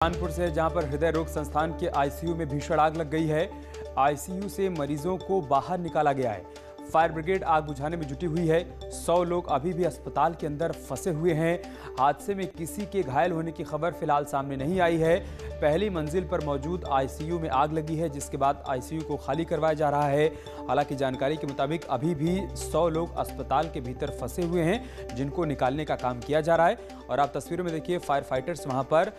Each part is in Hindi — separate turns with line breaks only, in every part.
कानपुर से जहां पर हृदय रोग संस्थान के आईसीयू में भीषण आग लग गई है। आईसीयू से मरीजों को बाहर निकाला गया है। फायर ब्रिगेड आग बुझाने में जुटी हुई है। 100 लोग अभी भी अस्पताल के अंदर फंसे हुए हैं। हादसे में किसी के घायल होने की खबर फिलहाल सामने नहीं आई है। पहली मंजिल पर मौजूद आईसीयू में आग लगी है, जिसके बाद आईसीयू को खाली करवाया जा रहा है। हालांकि जानकारी के मुताबिक अभी भी 100 लोग अस्पताल के भीतर फंसे हुए हैं, जिनको निकालने का काम किया जा रहा है। और आप तस्वीरों में देखिए, फायर फाइटर्स वहां पर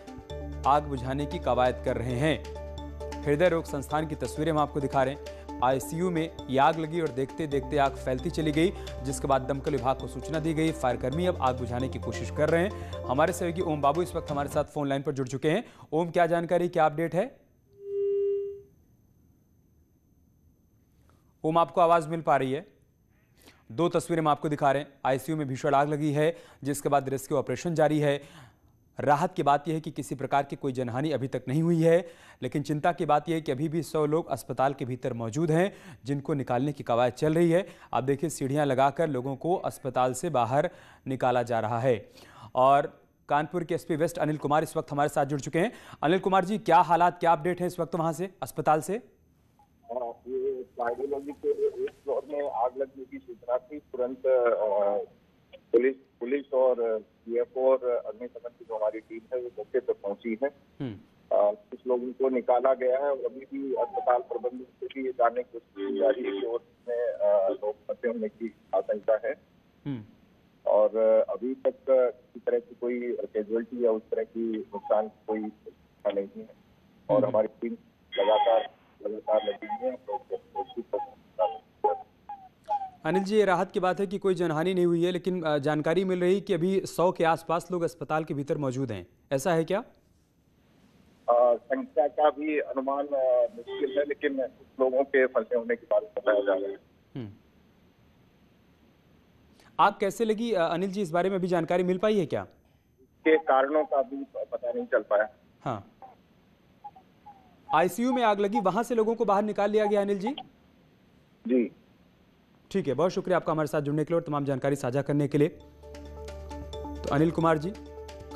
आग बुझाने की कवायद कर रहे हैं। हृदय रोग संस्थान की तस्वीरें हम आपको दिखा रहे हैं। आईसीयू में ये आग लगी और देखते देखते आग फैलती चली गई, जिसके बाद दमकल विभाग को सूचना दी गई। फायरकर्मी अब आग बुझाने की कोशिश कर रहे हैं। हमारे सहयोगी ओम बाबू इस वक्त हमारे साथ फोन लाइन पर जुड़ चुके हैं। ओम, क्या जानकारी, क्या अपडेट है? ओम, आपको आवाज मिल पा रही है? दो तस्वीरें हम आपको दिखा रहे हैं। आईसीयू में भीषण आग लगी है, जिसके बाद रेस्क्यू ऑपरेशन जारी है। राहत की बात यह है कि किसी प्रकार की कोई जनहानि अभी तक नहीं हुई है, लेकिन चिंता की बात यह है कि अभी भी 100 लोग अस्पताल के भीतर मौजूद हैं, जिनको निकालने की कवायद चल रही है। आप देखिए, सीढ़ियां लगाकर लोगों को अस्पताल से बाहर निकाला जा रहा है। और कानपुर के एसपी वेस्ट अनिल कुमार इस वक्त हमारे साथ जुड़ चुके हैं। अनिल कुमार जी, क्या हालात, क्या अपडेट है इस वक्त वहां से, अस्पताल से?
ये कार्डियोलॉजी के एक फ्लोर में आग लगने की सूचना थी। तुरंत पुलिस और सीएफओ और अग्निशमन की जो हमारी टीम है वो मौके पर पहुंची है। कुछ लोगों को निकाला गया है और अभी भी अस्पताल प्रबंधन से भी ये जानने की कोशिश की जा रही है कि उसमें लोग फंसे होने की आशंका है। और अभी तक किसी तरह की कोई कैजुअलिटी या उस तरह की नुकसान कोई नहीं है। और हमारी टीम लगातार लगी है।
अनिल जी, ये राहत की बात है कि कोई जनहानि नहीं हुई है, लेकिन जानकारी मिल रही है कि अभी 100 के आसपास लोग अस्पताल के भीतर मौजूद हैं। ऐसा है क्या?
संख्या का भी अनुमान मुश्किल है, लेकिन कुछ लोगों के फंसे होने की बात बताया जा रहा है।
आग कैसे लगी अनिल जी, इस बारे में अभी जानकारी मिल पाई है क्या?
के कारणों का भी पता नहीं चल पाया।
हाँ, आईसीयू में आग लगी, वहां से लोगों को बाहर निकाल लिया गया। अनिल जी
जी
ठीक है, बहुत शुक्रिया आपका हमारे साथ जुड़ने के लिए और तमाम जानकारी साझा करने के लिए। तो अनिल कुमार जी,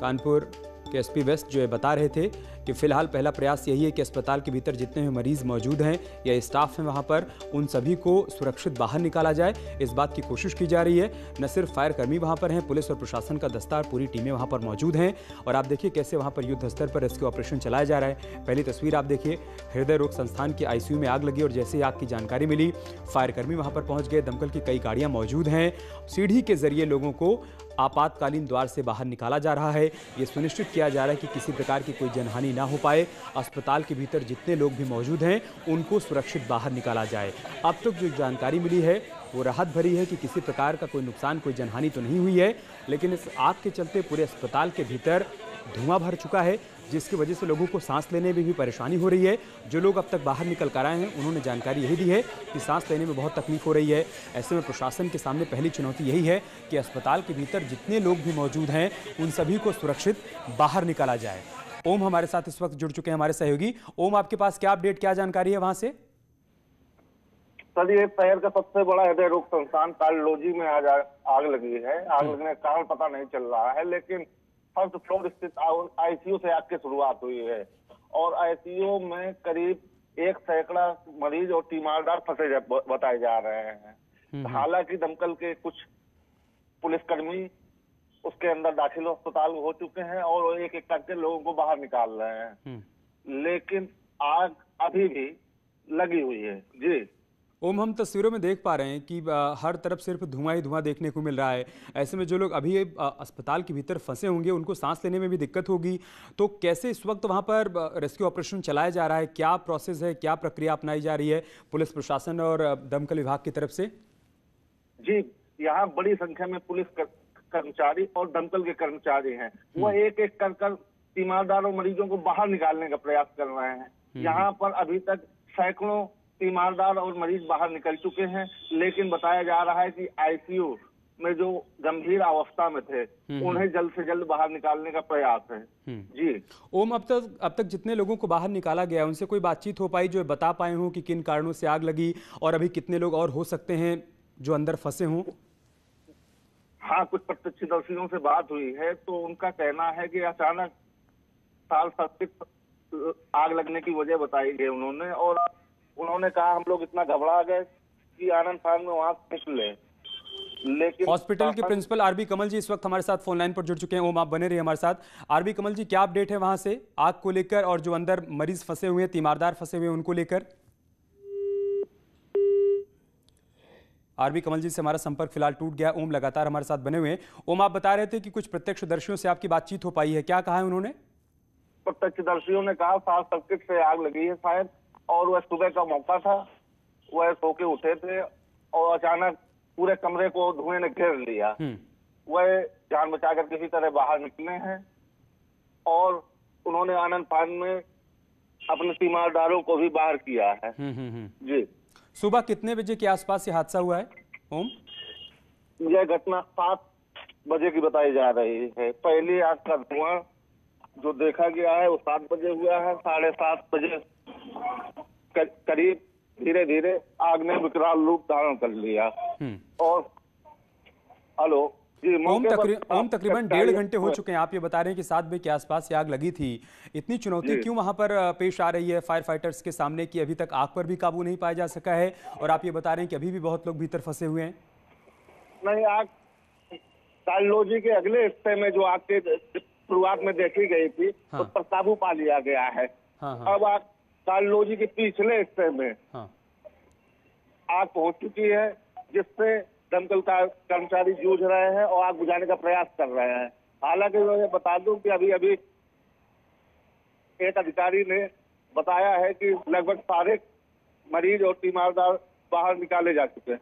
कानपुर के एसपी वेस्ट जो है बता रहे थे कि फिलहाल पहला प्रयास यही है कि अस्पताल के भीतर जितने भी मरीज मौजूद हैं या स्टाफ हैं वहां पर, उन सभी को सुरक्षित बाहर निकाला जाए। इस बात की कोशिश की जा रही है। न सिर्फ फायर कर्मी वहां पर हैं, पुलिस और प्रशासन का दस्ता और पूरी टीमें वहां पर मौजूद हैं। और आप देखिए कैसे वहां पर युद्ध स्तर पर रेस्क्यू ऑपरेशन चलाया जा रहा है। पहली तस्वीर आप देखिए, हृदय रोग संस्थान के आईसीयू में आग लगी और जैसे ही आग की जानकारी मिली, फायर कर्मी वहां पर पहुंच गए। दमकल की कई गाड़ियां मौजूद हैं। सीढ़ी के जरिए लोगों को आपातकालीन द्वार से बाहर निकाला जा रहा है। ये सुनिश्चित किया जा रहा है कि किसी प्रकार की कोई जनहानि ना हो पाए। अस्पताल के भीतर जितने लोग भी मौजूद हैं, उनको सुरक्षित बाहर निकाला जाए। अब तक जो जानकारी मिली है वो राहत भरी है कि किसी प्रकार का कोई नुकसान, कोई जनहानि तो नहीं हुई है, लेकिन इस आग के चलते पूरे अस्पताल के भीतर धुआं भर चुका है, जिसकी वजह से लोगों को सांस लेने में भी परेशानी हो रही है। जो लोग अब तक बाहर निकल कर आए हैं, उन्होंने जानकारी यही दी है कि सांस लेने में बहुत तकलीफ हो रही है। ऐसे में प्रशासन के सामने पहली चुनौती यही है कि अस्पताल के भीतर जितने लोग भी मौजूद हैं, उन सभी को सुरक्षित बाहर निकाला जाए। ओम हमारे साथ इस वक्त जुड़ चुके हैं, हमारे सहयोगी। ओम, आपके पास क्या अपडेट, क्या जानकारी है वहां से?
सर, ये शहर का सबसे बड़ा हृदय रोग संस्थान कार्डियोलॉजी में आज आग लगी है। आग लगने का कारण पता नहीं चल रहा है, लेकिन फर्स्ट फ्लोर स्थित आईसीयू से आग की शुरुआत हुई है और आईसीयू में करीब 1 सैकड़ा मरीज और तीमारदार फंसे बताए जा रहे हैं। हालांकि दमकल के कुछ पुलिसकर्मी उसके अंदर दाखिल अस्पताल हो चुके हैं और एक एक करके लोगों को बाहर निकाल रहे हैं, लेकिन आग अभी भी लगी हुई है। जी
ओम, हम तस्वीरों में देख पा रहे हैं कि हर तरफ सिर्फ धुआं ही धुआं देखने को मिल रहा है। ऐसे में जो लोग अभी अस्पताल के भीतर फंसे होंगे, उनको सांस लेने में भी दिक्कत होगी। तो कैसे इस वक्त वहां पर रेस्क्यू ऑपरेशन चलाया जा रहा है? क्या प्रोसेस है, क्या प्रक्रिया अपनाई जा रही है पुलिस प्रशासन और दमकल विभाग की तरफ से?
जी, यहाँ बड़ी संख्या में पुलिस कर्मचारी और दमकल के कर्मचारी हैं। वो एक एक कर तीमारदार और मरीजों को बाहर निकालने का प्रयास कर रहे हैं। यहाँ पर अभी तक सैकड़ों तीमारदार और मरीज बाहर निकल चुके हैं, लेकिन बताया जा रहा है कि आईसीयू में जो गंभीर अवस्था में थे, उन्हें जल्द से जल्द बाहर निकालने का प्रयास है। जी
ओम, अब तक जितने लोगों को बाहर निकाला गया, उनसे कोई बातचीत हो पाई जो बता पाए हों कि किन कारणों से आग लगी और अभी कितने लोग और हो सकते हैं जो अंदर फंसे हों?
हाँ, कुछ प्रत्यक्षदर्शियों से बात हुई है तो उनका कहना है कि अचानक शॉर्ट सर्किट आग लगने की वजह बताई गई उन्होंने, और उन्होंने कहा हम लोग इतना घबरा गए कि आनंद फार्म में वहां से निकले। लेकिन
हॉस्पिटल के प्रिंसिपल आरबी कमल जी इस वक्त हमारे साथ फोन लाइन पर जुड़ चुके हैं। ओम, आप बने रहिए हमारे साथ। आरबी कमल जी, क्या अपडेट है वहां से आग को लेकर और जो अंदर मरीज फंसे हुए हैं, तीमारदार फंसे हुए हैं, उनको लेकर? आरबी कमल जी से हमारा संपर्क फिलहाल टूट गया। ओम लगातार हमारे साथ बने हुए हैं। ओम, आप बता रहे थे कि कुछ प्रत्यक्षदर्शियों से आपकी बातचीत हो पाई है, क्या कहा है उन्होंने?
प्रत्यक्षदर्शियों ने कहा शॉर्ट सर्किट से आग लगी है शायद, और वह सुबह का मौका था, वह सो के उठे थे और अचानक पूरे कमरे को धुएं ने घेर लिया। वह जान बचाकर किसी तरह बाहर निकले हैं और उन्होंने आनंद फार्म में अपने तीमारदारों को भी बाहर किया है। जी,
सुबह कितने बजे के आसपास ये हादसा हुआ है ओम?
यह घटना 7 बजे की बताई जा रही है। पहली आग का धुआं जो देखा गया है वो 7 बजे हुआ है। 7:30 बजे करीब धीरे धीरे आग ने विकराल रूप धारण कर लिया। और हेलो जी,
ओम, तकरीबन 1.5 घंटे हो चुके हैं। आप ये बता रहे हैं कि 7 बजे के आसपास ये आग लगी थी। इतनी चुनौती क्यों वहां पर पेश आ रही है फायर फाइटर्स के सामने कि अभी तक आग पर भी काबू नहीं पाया जा सका है, और आप ये बता रहे हैं कि अभी भी बहुत लोग भीतर फंसे हुए हैं?
नहीं, आग कार्डियोलॉजी के अगले हिस्से में जो आग के शुरुआत में देखी गई थी उस पर काबू पा लिया गया है। अब आग कार्डियोलॉजी के पिछले हिस्से में आग पहुंच चुकी है, जिससे दमकल कर्मचारी जूझ रहे हैं और आग बुझाने का प्रयास कर रहे हैं। हालांकि मैं बता दूं कि अभी एक अधिकारी ने बताया है कि लगभग सारे मरीज और तीमारदार बाहर निकाले जा चुके हैं।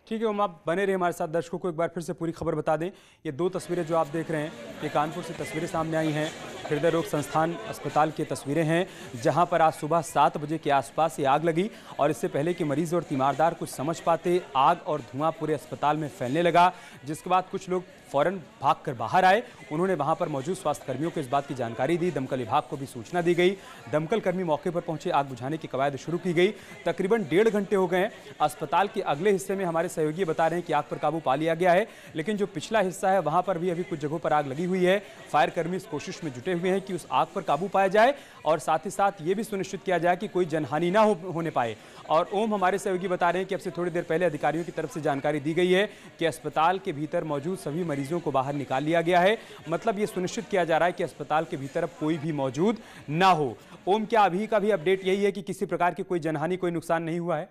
ठीक है ओम, आप बने रहे हमारे साथ। दर्शकों को एक बार फिर से पूरी खबर बता दें। ये 2 तस्वीरें जो आप देख रहे हैं, ये कानपुर से तस्वीरें सामने आई हैं। हृदय रोग संस्थान अस्पताल की तस्वीरें हैं, जहां पर आज सुबह 7 बजे के आसपास ये आग लगी, और इससे पहले कि मरीज और तीमारदार कुछ समझ पाते, आग और धुआं पूरे अस्पताल में फैलने लगा, जिसके बाद कुछ लोग फौरन भागकर बाहर आए। उन्होंने वहां पर मौजूद स्वास्थ्य कर्मियों को इस बात की जानकारी दी। दमकल विभाग को भी सूचना दी गई। दमकल कर्मी मौके पर पहुंचे, आग बुझाने की कवायद शुरू की गई। तकरीबन 1.5 घंटे हो गए। अस्पताल के अगले हिस्से में हमारे सहयोगी बता रहे हैं कि आग पर काबू पा लिया गया है, लेकिन जो पिछला हिस्सा है वहां पर भी अभी कुछ जगहों पर आग लगी हुई है। फायर कर्मी इस कोशिश में जुटे हुए हैं कि उस आग पर काबू पाया जाए, और साथ ही साथ ये भी सुनिश्चित किया जाए कि कोई जनहानि ना होने पाए। और ओम, हमारे सहयोगी बता रहे हैं कि अब से थोड़ी देर पहले अधिकारियों की तरफ से जानकारी दी गई है कि अस्पताल के भीतर मौजूद सभी मरीजों को बाहर निकाल लिया गया है। मतलब ये सुनिश्चित किया जा रहा है कि अस्पताल के भीतर अब कोई भी मौजूद ना हो। ओम, क्या अभी का भी अपडेट यही है कि किसी प्रकार की कोई जनहानि, कोई नुकसान नहीं हुआ है?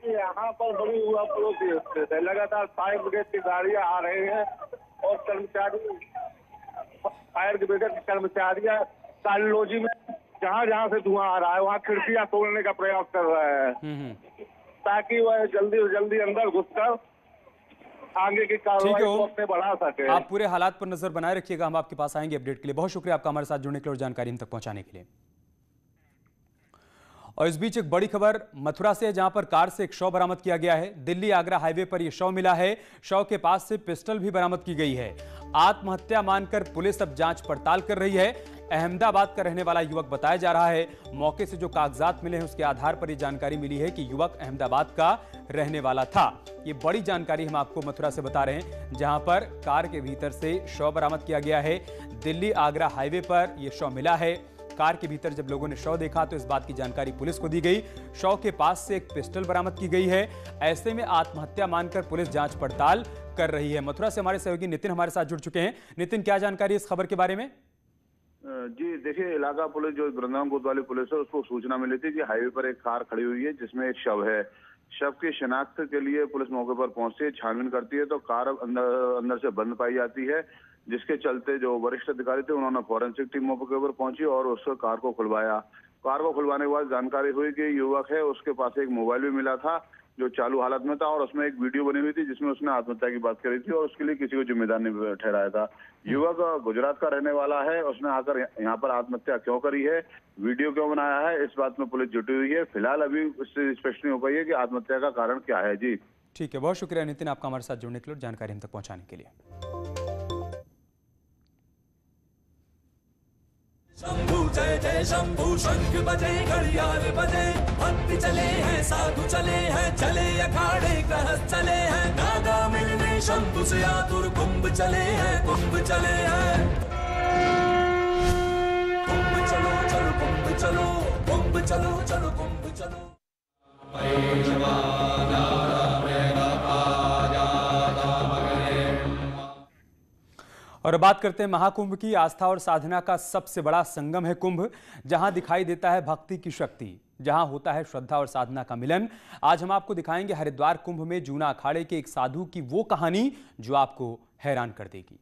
यहाँ पर बड़ी हुआ स्थित है। लगातार फायर ब्रिगेड की गाड़ियां आ रही हैं और कर्मचारी, फायर ब्रिगेड के कर्मचारियां कार्डियोलॉजी में जहाँ जहाँ से धुआं आ रहा है वहाँ खिड़कियां तोड़ने का प्रयास कर रहे हैं, ताकि वह जल्दी से जल्दी अंदर घुसकर आगे की कार्रवाई को अपने बढ़ा सके।
आप पूरे हालात पर नजर बनाए रखिएगा, हम आपके पास आएंगे अपडेट के लिए। बहुत शुक्रिया आपका हमारे साथ जुड़ने के लिए और जानकारी हम तक पहुंचाने के लिए। और इस बीच एक बड़ी खबर मथुरा से है, जहां पर कार से एक शव बरामद किया गया है। दिल्ली आगरा हाईवे पर यह शव मिला है। शव के पास से पिस्टल भी बरामद की गई है। आत्महत्या मानकर पुलिस अब जांच पड़ताल कर रही है। अहमदाबाद का रहने वाला युवक बताया जा रहा है। मौके से जो कागजात मिले हैं उसके आधार पर यह जानकारी मिली है कि युवक अहमदाबाद का रहने वाला था। ये बड़ी जानकारी हम आपको मथुरा से बता रहे हैं, जहां पर कार के भीतर से शव बरामद किया गया है। दिल्ली आगरा हाईवे पर यह शव मिला है। कार के भीतर जब लोगों ने शव देखा तो इस बात की जानकारी पुलिस को दी गई। शव के पास से एक पिस्टल बरामद की गई है। ऐसे में आत्महत्या मानकर पुलिस जांच पड़ताल कर रही है। मथुरा से हमारे सहयोगी नितिन हमारे साथ जुड़ चुके हैं। नितिन, क्या जानकारी इस खबर के बारे में?
जी देखिए, इलाका पुलिस जो वृंदावन कोतवाली पुलिस है उसको सूचना मिली थी कि हाईवे पर एक कार खड़ी हुई है जिसमें एक शव है। शव की शिनाख्त के लिए पुलिस मौके पर पहुंचती है, छानबीन करती है तो कार अंदर से बंद पाई जाती है, जिसके चलते जो वरिष्ठ अधिकारी थे उन्होंने फॉरेंसिक टीम मौके पर पहुंची और उस कार को खुलवाया। कार को खुलवाने के बाद जानकारी हुई कि युवक है, उसके पास एक मोबाइल भी मिला था जो चालू हालत में था, और उसमें एक वीडियो बनी हुई थी जिसमें उसने आत्महत्या की बात करी थी और उसके लिए किसी को जिम्मेदार नहीं ठहराया था। युवक गुजरात का रहने वाला है। उसने आकर यहाँ पर आत्महत्या क्यों करी है, वीडियो क्यों बनाया है, इस बात में पुलिस जुटी हुई है। फिलहाल अभी उससे स्पष्ट नहीं हो पाई है कि आत्महत्या का कारण क्या है। जी
ठीक है, बहुत शुक्रिया नितिन आपका हमारे साथ जुड़ने के लिए, जानकारी हम तक पहुंचाने के लिए।
शंभू जय जय शंभू, शंख बजे घड़ियाल बजे, भक्त चले हैं साधु चले हैं, चले अखाड़े गृहस्थ चले हैं, नागा मिलने शंभू से आतुर कुंभ चले हैं, कुंभ चले हैं। चलो कुंभ चलो चलो कुंभ चलो।
और बात करते हैं महाकुंभ की। आस्था और साधना का सबसे बड़ा संगम है कुंभ, जहां दिखाई देता है भक्ति की शक्ति, जहां होता है श्रद्धा और साधना का मिलन। आज हम आपको दिखाएंगे हरिद्वार कुंभ में जूना अखाड़े के एक साधु की वो कहानी जो आपको हैरान कर देगी।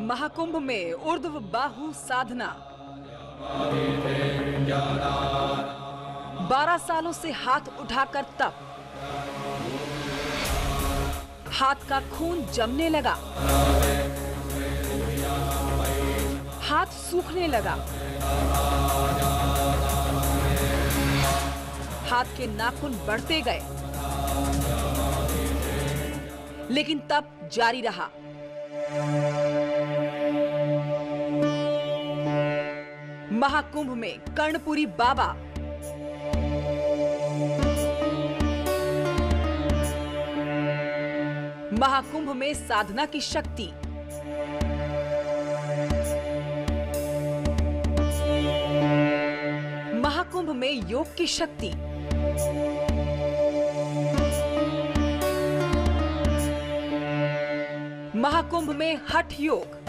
महाकुंभ में ऊर्ध्व बाहु साधना। 12 सालों से हाथ उठाकर तप, हाथ का खून जमने लगा, हाथ सूखने लगा, हाथ के नाखून बढ़ते गए, लेकिन तप जारी रहा। महाकुंभ में कर्णपुरी बाबा। महाकुंभ में साधना की शक्ति। महाकुंभ में योग की शक्ति। महाकुंभ में हठ योग।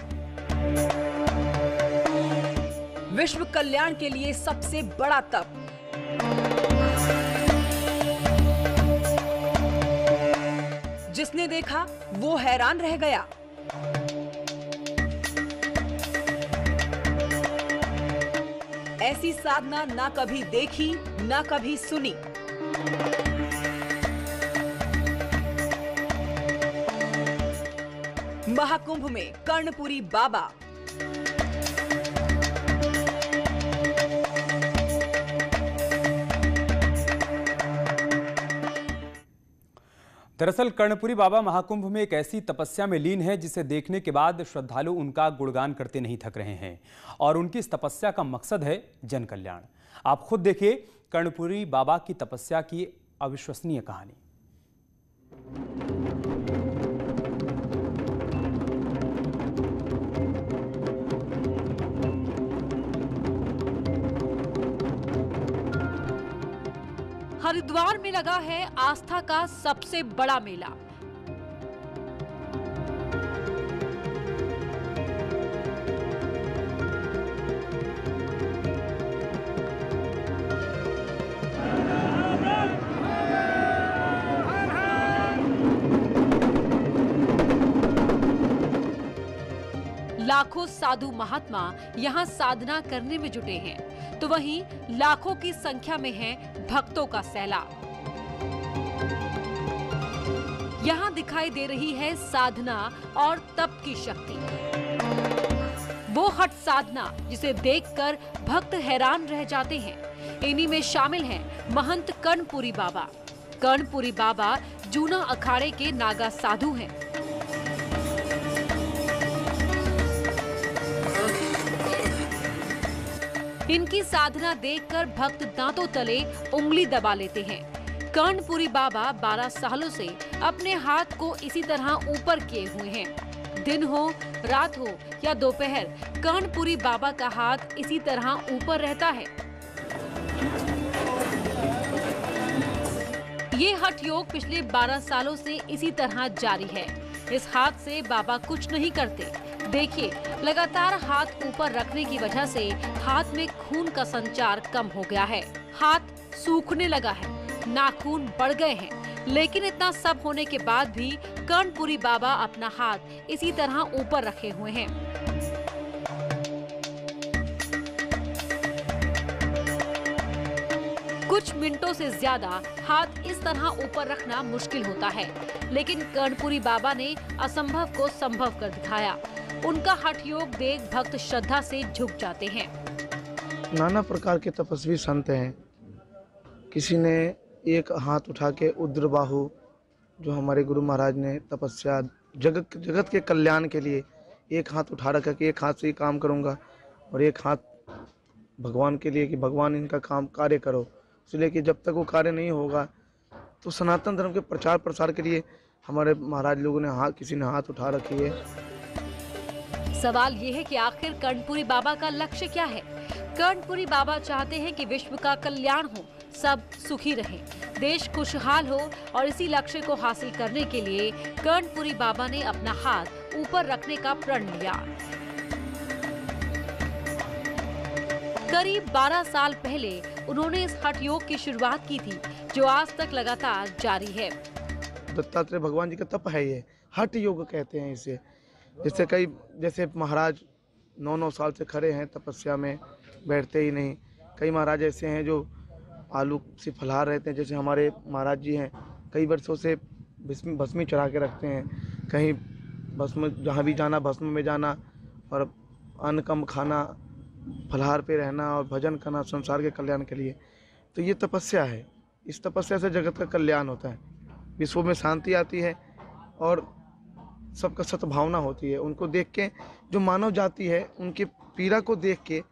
विश्व कल्याण के लिए सबसे बड़ा तप। जिसने देखा वो हैरान रह गया। ऐसी साधना ना कभी देखी ना कभी सुनी। महाकुंभ में कर्णपुरी बाबा।
दरअसल कर्णपुरी बाबा महाकुंभ में एक ऐसी तपस्या में लीन है जिसे देखने के बाद श्रद्धालु उनका गुणगान करते नहीं थक रहे हैं, और उनकी इस तपस्या का मकसद है जन कल्याण। आप खुद देखिए कर्णपुरी बाबा की तपस्या की अविश्वसनीय कहानी।
हरिद्वार में लगा है आस्था का सबसे बड़ा मेला। लाखों साधु महात्मा यहाँ साधना करने में जुटे हैं, तो वहीं लाखों की संख्या में है भक्तों का सैलाब। यहाँ दिखाई दे रही है साधना और तप की शक्ति। वो हठ साधना जिसे देखकर भक्त हैरान रह जाते हैं। इन्हीं में शामिल हैं महंत कर्णपुरी बाबा। कर्णपुरी बाबा जूना अखाड़े के नागा साधु हैं। इनकी साधना देखकर भक्त दांतों तले उंगली दबा लेते हैं। कर्णपुरी बाबा 12 सालों से अपने हाथ को इसी तरह ऊपर किए हुए हैं। दिन हो, रात हो या दोपहर, कर्णपुरी बाबा का हाथ इसी तरह ऊपर रहता है। ये हठ योग पिछले 12 सालों से इसी तरह जारी है। इस हाथ से बाबा कुछ नहीं करते। देखिए, लगातार हाथ ऊपर रखने की वजह से हाथ में खून का संचार कम हो गया है। हाथ सूखने लगा है, नाखून बढ़ गए हैं, लेकिन इतना सब होने के बाद भी कर्णपुरी बाबा अपना हाथ इसी तरह ऊपर रखे हुए हैं। कुछ मिनटों से ज्यादा हाथ इस तरह ऊपर रखना मुश्किल होता है, लेकिन कर्णपुरी बाबा ने असंभव को संभव कर दिखाया। उनका हठ योग देख भक्त श्रद्धा से झुक जाते हैं।
नाना प्रकार के तपस्वी संत हैं। किसी ने एक हाथ उठा के उद्रबाहु, जो हमारे गुरु महाराज ने तपस्या जगत के कल्याण के लिए एक हाथ उठा रखा कि एक हाथ से ही काम करूंगा, और एक हाथ भगवान के लिए कि भगवान इनका काम कार्य करो, इसलिए कि जब तक वो कार्य नहीं होगा तो सनातन धर्म के प्रचार प्रसार के लिए हमारे महाराज लोगों ने किसी ने हाथ उठा रखी है।
सवाल ये है कि आखिर कर्णपुरी बाबा का लक्ष्य क्या है। कर्णपुरी बाबा चाहते हैं कि विश्व का कल्याण हो, सब सुखी रहें, देश खुशहाल हो, और इसी लक्ष्य को हासिल करने के लिए कर्णपुरी बाबा ने अपना हाथ ऊपर रखने का प्रण लिया। करीब 12 साल पहले उन्होंने इस हठ योग की शुरुआत की थी, जो आज तक लगातार जारी है।
दत्तात्रेय भगवान जी का तप है ये, हठ योग कहते हैं इसे। जैसे महाराज 9-9 साल से खड़े हैं तपस्या में, बैठते ही नहीं। कई महाराज ऐसे हैं जो आलू से फलाहार रहते हैं, जैसे हमारे महाराज जी हैं, कई वर्षों से भस्मी चढ़ा के रखते हैं। कहीं भस्म, जहाँ भी जाना भस्म में जाना, और अन्न कम खाना, फलाहार पे रहना और भजन करना संसार के कल्याण के लिए। तो ये तपस्या है, इस तपस्या से जगत का कल्याण होता है, विश्व में शांति आती है और सबका सद्भावना होती है। उनको देख के जो मानव जाति है, उनकी पीड़ा को देख के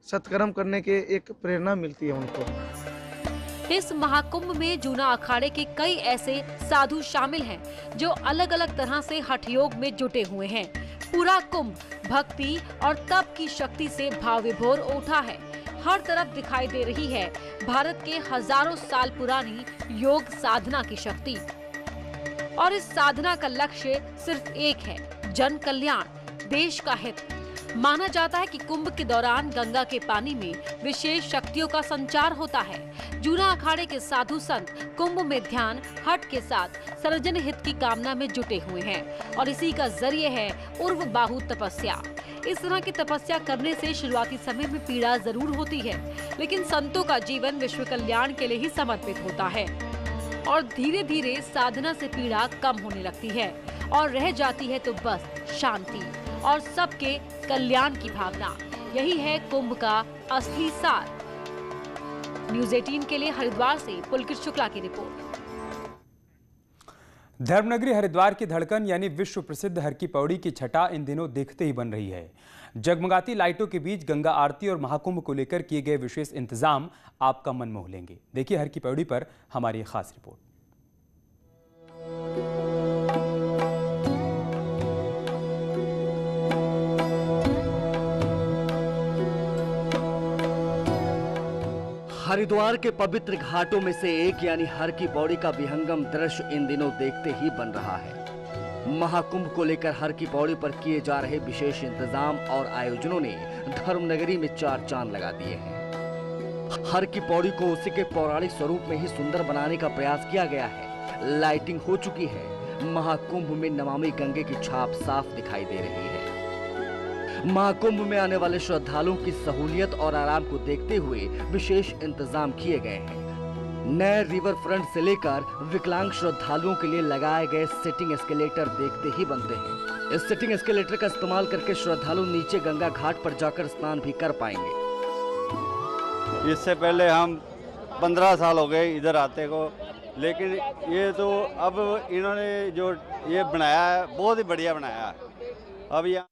सत्कर्म करने के एक प्रेरणा मिलती है उनको।
इस महाकुंभ में जूना अखाड़े के कई ऐसे साधु शामिल हैं जो अलग अलग तरह से हठ योग में जुटे हुए हैं। पूरा कुंभ भक्ति और तप की शक्ति से भाव विभोर उठा है। हर तरफ दिखाई दे रही है भारत के हजारों साल पुरानी योग साधना की शक्ति, और इस साधना का लक्ष्य सिर्फ एक है, जन कल्याण, देश का हित। माना जाता है कि कुंभ के दौरान गंगा के पानी में विशेष शक्तियों का संचार होता है। जूना अखाड़े के साधु संत कुंभ में ध्यान हट के साथ सर्वजन हित की कामना में जुटे हुए हैं, और इसी का जरिए है उर्व बाहु तपस्या। इस तरह की तपस्या करने से शुरुआती समय में पीड़ा जरूर होती है, लेकिन संतों का जीवन विश्व कल्याण के लिए ही समर्पित होता है, और धीरे धीरे साधना से पीड़ा कम होने लगती है और रह जाती है तो बस शांति और सबके कल्याण की भावना। यही है कुंभ का असली सार। न्यूज़ 18 के लिए हरिद्वार से पुलकित शुक्ला की रिपोर्ट।
धर्मनगरी हरिद्वार की धड़कन यानी विश्व प्रसिद्ध हर की पौड़ी की छटा इन दिनों देखते ही बन रही है। जगमगाती लाइटों के बीच गंगा आरती और महाकुंभ को लेकर किए गए विशेष इंतजाम आपका मन मोह लेंगे। देखिए हर की पौड़ी पर हमारी खास रिपोर्ट।
हरिद्वार के पवित्र घाटों में से एक यानी हर की पौड़ी का विहंगम दृश्य इन दिनों देखते ही बन रहा है। महाकुंभ को लेकर हर की पौड़ी पर किए जा रहे विशेष इंतजाम और आयोजनों ने धर्मनगरी में चार चांद लगा दिए हैं। हर की पौड़ी को उसी के पौराणिक स्वरूप में ही सुंदर बनाने का प्रयास किया गया है। लाइटिंग हो चुकी है। महाकुंभ में नमामि गंगे की छाप साफ दिखाई दे रही है। महाकुंभ में आने वाले श्रद्धालुओं की सहूलियत और आराम को देखते हुए विशेष इंतजाम किए गए हैं। नए रिवर फ्रंट से लेकर विकलांग श्रद्धालुओं के लिए लगाए गए सिटिंग एस्केलेटर देखते ही बनते हैं। इस सिटिंग एस्केलेटर का इस्तेमाल करके श्रद्धालु नीचे गंगा घाट पर जाकर स्नान भी कर पाएंगे।
इससे पहले हम 15 साल हो गए इधर आते को, लेकिन ये तो अब इन्होंने जो ये बनाया है बहुत ही बढ़िया बनाया है। अब यहाँ